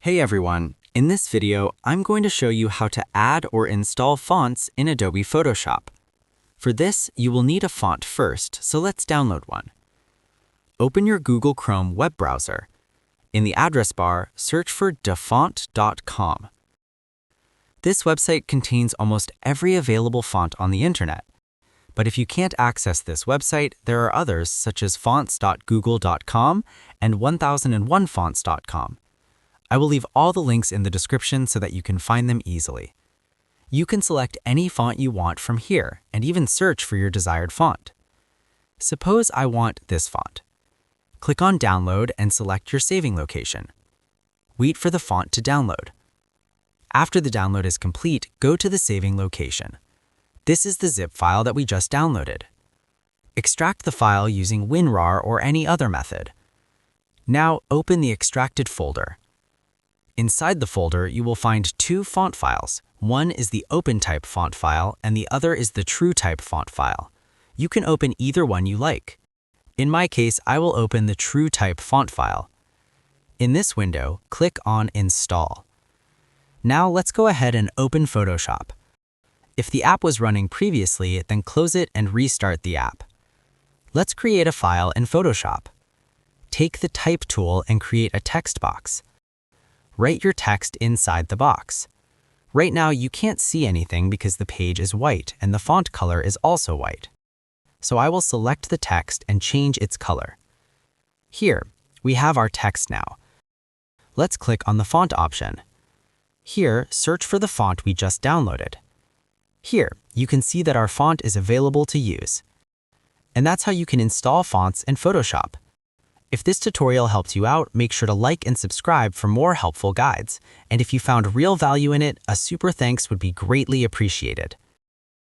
Hey everyone, in this video, I'm going to show you how to add or install fonts in Adobe Photoshop. For this, you will need a font first, so let's download one. Open your Google Chrome web browser. In the address bar, search for dafont.com. This website contains almost every available font on the internet. But if you can't access this website, there are others such as fonts.google.com and 1001fonts.com. I will leave all the links in the description so that you can find them easily. You can select any font you want from here and even search for your desired font. Suppose I want this font. Click on Download and select your saving location. Wait for the font to download. After the download is complete, go to the saving location. This is the zip file that we just downloaded. Extract the file using WinRAR or any other method. Now open the extracted folder. Inside the folder, you will find two font files. One is the OpenType font file, and the other is the TrueType font file. You can open either one you like. In my case, I will open the TrueType font file. In this window, click on Install. Now let's go ahead and open Photoshop. If the app was running previously, then close it and restart the app. Let's create a file in Photoshop. Take the Type tool and create a text box. Write your text inside the box. Right now, you can't see anything because the page is white and the font color is also white. So I will select the text and change its color. Here, we have our text now. Let's click on the font option. Here, search for the font we just downloaded. Here, you can see that our font is available to use. And that's how you can install fonts in Photoshop. If this tutorial helped you out, make sure to like and subscribe for more helpful guides. And if you found real value in it, a super thanks would be greatly appreciated.